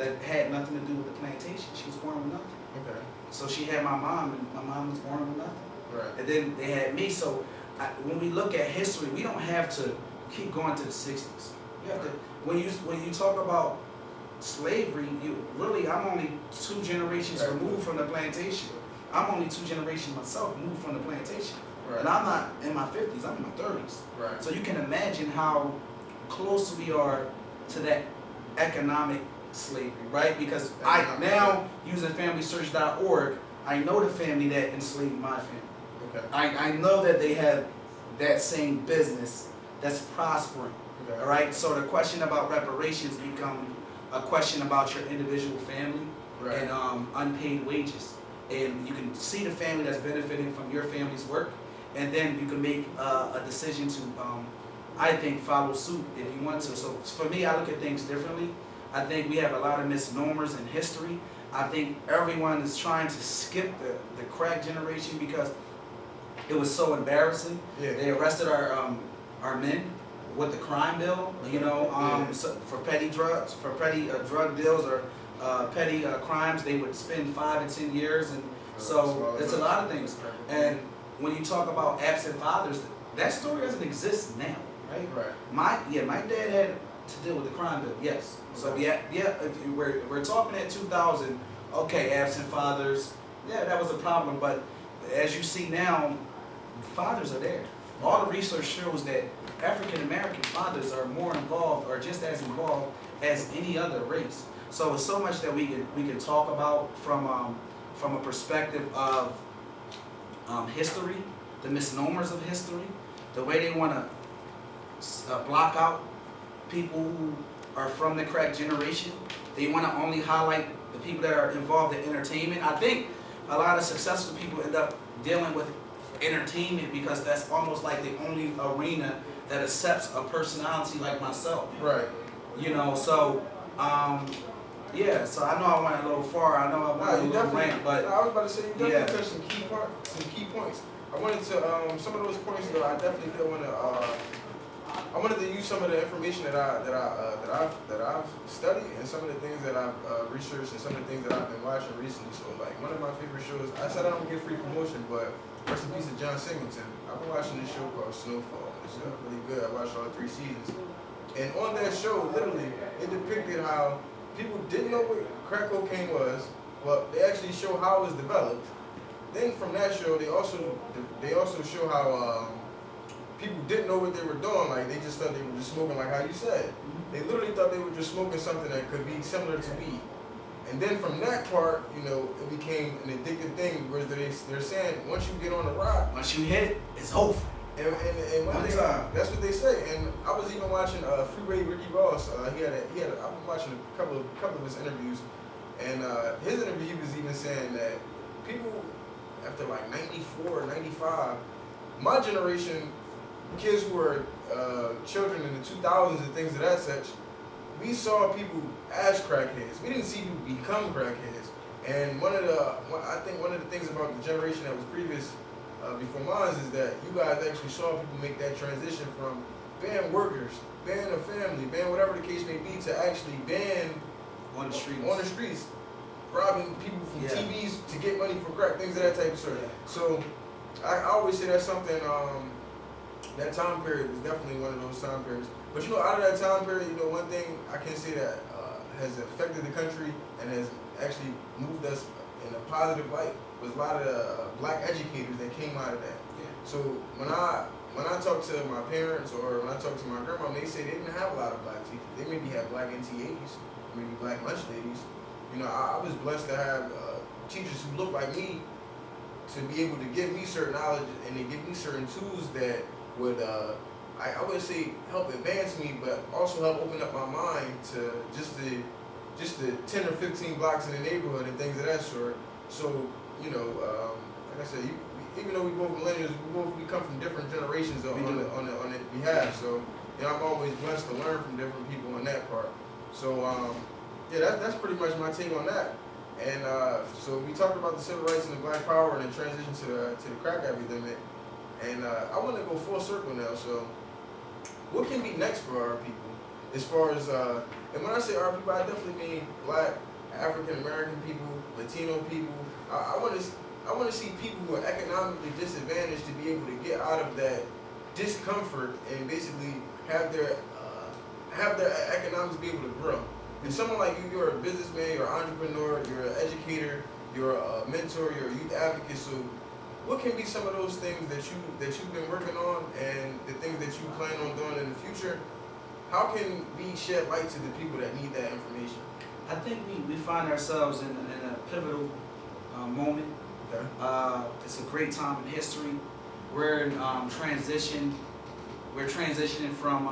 that had nothing to do with the plantation. She was born with nothing. Okay. So she had my mom, and my mom was born with nothing. Right. And then they had me. So when we look at history, we don't have to keep going to the 60s. You have to, when you talk about slavery, I'm only 2 generations removed from the plantation. I'm only 2 generations myself moved from the plantation. Right. And I'm not in my 50s, I'm in my 30s. Right. So you can imagine how close we are to that economic slavery, right? Because I now, using FamilySearch.org, I know the family that enslaved my family. Okay. I know that they have that same business that's prospering. Okay. All right. So the question about reparations become a question about your individual family and unpaid wages, and you can see the family that's benefiting from your family's work, and then you can make a decision to, I think, follow suit if you want to. So for me, I look at things differently. I think we have a lot of misnomers in history. I think everyone is trying to skip the crack generation because it was so embarrassing. Yeah. They arrested our men with the crime bill, so for petty drugs, for petty drug deals or petty crimes. They would spend 5 and 10 years, and so it's a lot of things. And when you talk about absent fathers, that story doesn't exist now, right? Right. My dad had to deal with the crime bill, yes. So if we're talking at 2000, okay, absent fathers, yeah, that was a problem. But as you see now, fathers are there. All the research shows that African American fathers are more involved, or just as involved as any other race. So it's so much that we can talk about from a perspective of history, the misnomers of history, the way they want to block out people who are from the crack generation. They want to only highlight the people that are involved in entertainment. I think a lot of successful people end up dealing with entertainment because that's almost like the only arena that accepts a personality like myself. Right. So so I know I went a little far. I know I went a little rant, but I was about to say you definitely touched some key points. I wanted to some of those points though. I definitely did want to. I wanted to use some of the information that I've studied and some of the things that I've researched and some of the things that I've been watching recently. So like one of my favorite shows. I said I don't get free promotion, but rest in peace to John Singleton. I've been watching this show called Snowfall. It's really good. I watched all 3 seasons. And on that show, literally, it depicted how people didn't know what crack cocaine was, but they actually show how it was developed. Then from that show, they also show how people didn't know what they were doing. Like they just thought they were just smoking, like how you said. They literally thought they were just smoking something that could be similar to weed. And then from that part, it became an addictive thing, where they're saying once you get on the rock, once you hit it, it's over. And one time, that's what they say. And I was even watching Freeway Ricky Ross. I've been watching a couple of his interviews, and his interview, he was even saying that people after like 94 or 95, my generation, kids who were children in the 2000s and things of that such, we saw people as crackheads. We didn't see people become crackheads. And I think one of the things about the generation that was previous before mine is that you guys actually saw people make that transition from being workers, being a family, being whatever the case may be, to actually being on the streets, robbing people from TVs to get money for crack, things of that type of sort. So I always say that's something. That time period was definitely one of those time periods. But out of that time period, one thing I can say that has affected the country and has actually moved us in a positive light was a lot of black educators that came out of that. So when I talk to my parents or when I talk to my grandma, they say they didn't have a lot of black teachers. They maybe had black NTAs, maybe black lunch ladies. I was blessed to have teachers who looked like me to be able to give me certain knowledge and to give me certain tools that would, I would say, help advance me, but also help open up my mind to just the 10 or 15 blocks in the neighborhood and things of that sort. So, like I said, even though we both millennials, we come from different generations on the behalf. So, I'm always blessed to learn from different people on that part. So, that's pretty much my take on that. And so we talked about the civil rights and the black power and the transition to the crack epidemic. And I want to go full circle now. So what can be next for our people? as far as and when I say our people, I definitely mean Black, African American people, Latino people. I want to see people who are economically disadvantaged to be able to get out of that discomfort and basically have their economics be able to grow. And someone like you, you're a businessman, you're an entrepreneur, you're an educator, you're a mentor, you're a youth advocate. So, what can be some of those things that you've been working on, and the things that you plan on doing in the future? How can we shed light to the people that need that information? I think we find ourselves in a pivotal moment. Okay. It's a great time in history. We're in transition. We're transitioning from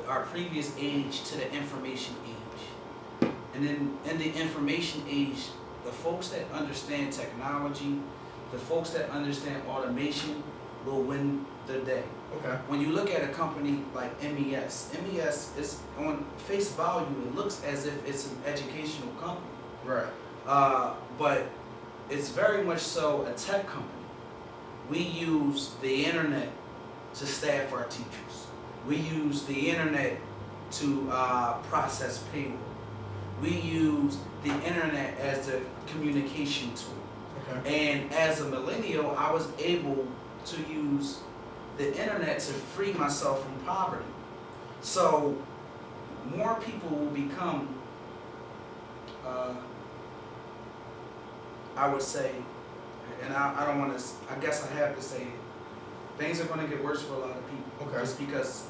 our previous age to the information age. And then in the information age, the folks that understand technology, the folks that understand automation will win the day. Okay. When you look at a company like MES is on face value, it looks as if it's an educational company. Right. But it's very much so a tech company. We use the internet to staff our teachers. We use the internet to process payroll. We use the internet as a communication tool. Okay. And as a millennial, I was able to use the internet to free myself from poverty. So more people will become, I would say, and I don't want to, I guess I have to say it, things are going to get worse for a lot of people. Okay. Just because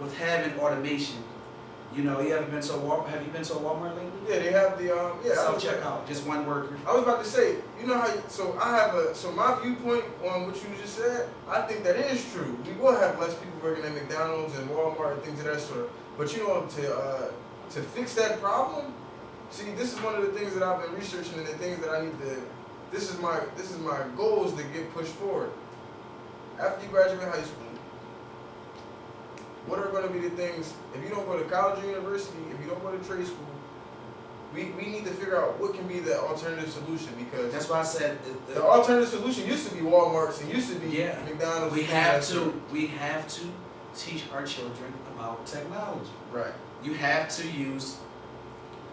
with having automation, you know, have you been to a Walmart lately? Yeah, they have the self-checkout, just one worker. I was about to say, you know how, so my viewpoint on what you just said, I think that is true. We will have less people working at McDonald's and Walmart and things of that sort. But you know, to fix that problem, see, this is one of the things that I've been researching, and the things that I need to, this is my goals that get pushed forward. After you graduate high school, what are going to be the things, if you don't go to college or university, if you don't go to trade school, we need to figure out what can be the alternative solution, because that's why I said the alternative solution used to be Walmart's and used to be McDonald's. We have to teach our children about technology. Right. You have to use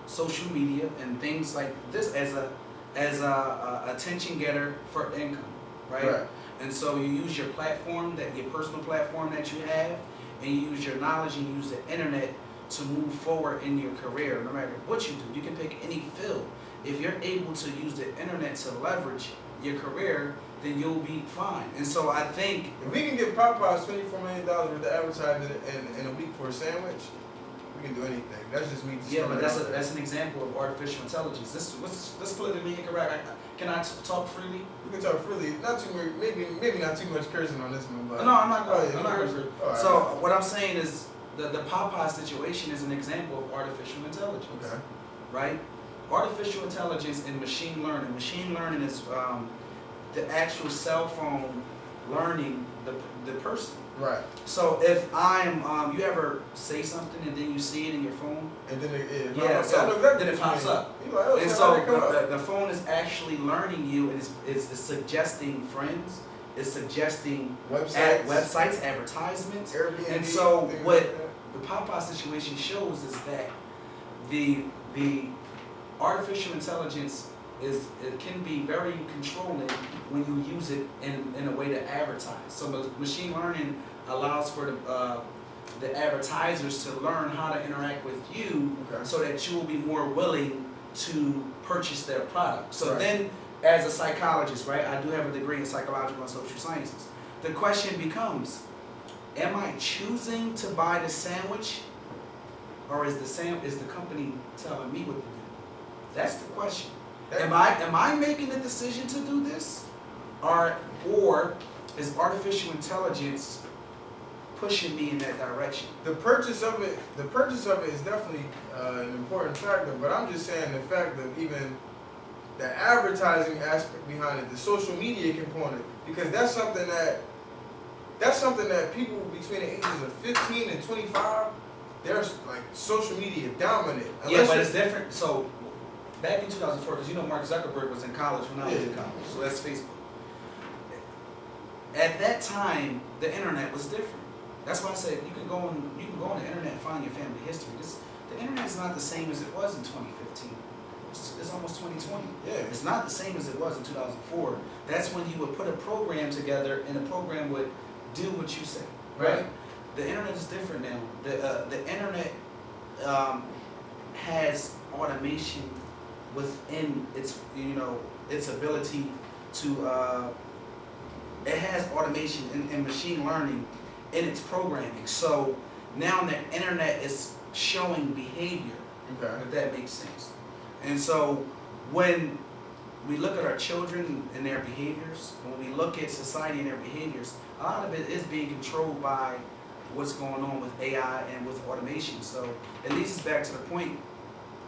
social media and things like this as a attention getter for income, right? And so you use your platform, your personal platform that you have, and you use your knowledge and you use the internet to move forward in your career. No matter what you do, you can pick any field. If you're able to use the internet to leverage your career, then you'll be fine. And so I think if we can give Popeyes $24 million worth of advertising in a week for a sandwich, we can do anything. That's just me. Yeah, but that's an example of artificial intelligence. This politically incorrect. Can I talk freely? We can talk freely. Not too much. Maybe not too much cursing on this one. But no, I'm not going. I'm not going. Right. So what I'm saying is the Popeye situation is an example of artificial intelligence. Okay. Right? Artificial intelligence and machine learning. Machine learning is the actual cell phone learning the person. Right. So if I'm, you ever say something and then you see it in your phone? And then then it pops up. Like, oh, and so the phone is actually learning you, and is suggesting friends, is suggesting websites, advertisements. Airbnb, and so what the Popeye situation shows is that the artificial intelligence it can be very controlling when you use it in a way to advertise. So machine learning allows for the advertisers to learn how to interact with you, so that you will be more willing to purchase their product. So then, as a psychologist, right, I do have a degree in psychological and social sciences. The question becomes, am I choosing to buy the sandwich, or is the company telling me what to do? That's the question. Am I making the decision to do this, or is artificial intelligence pushing me in that direction? The purchase of it is definitely an important factor. But I'm just saying the fact that even the advertising aspect behind it, the social media component, because that's something that people between the ages of 15 and 25, they're like social media dominant. Yeah, but it's different. So back in 2004, because you know Mark Zuckerberg was in college when I was in college, so that's Facebook. At that time, the internet was different. That's why I said you can go on the internet and find your family history. The internet is not the same as it was in 2015. It's almost 2020. Yeah. It's not the same as it was in 2004. That's when you would put a program together and the program would do what you say. Right? The internet is different now. The internet has automation within its its ability to it has automation and machine learning in its programming. So now the internet is showing behavior. Okay. If that makes sense. And so when we look at our children and their behaviors, when we look at society and their behaviors, a lot of it is being controlled by what's going on with AI and with automation. So it leads us back to the point.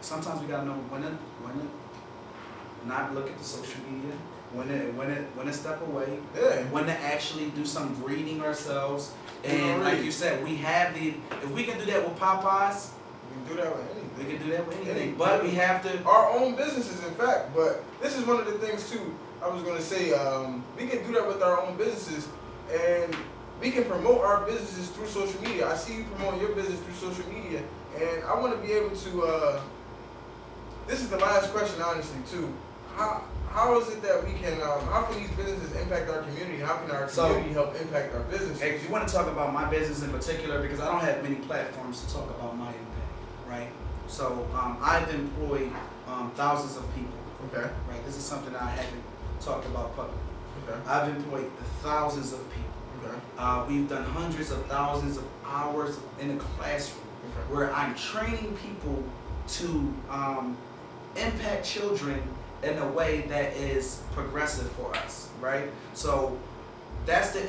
Sometimes we gotta know when to not look at the social media, when to step away, when to actually do some reading ourselves. And like you said, we have if we can do that with Popeyes, we can do that with anything. We can do that with anything, but we have to. Our own businesses, in fact. But this is one of the things too. I was going to say we can do that with our own businesses, and we can promote our businesses through social media. I see you promoting your business through social media, and I want to be able to. This is the last question, honestly, too. How is it that we can? How can these businesses impact our community? How can our community help impact our business? Hey, if you want to talk about my business in particular, because I don't have many platforms to talk about my impact, right? So I've employed thousands of people. Okay. Right. This is something I haven't talked about publicly. Okay. I've employed thousands of people. Okay. We've done hundreds of thousands of hours in the classroom where I'm training people to impact children in a way that is progressive for us, right? So that's the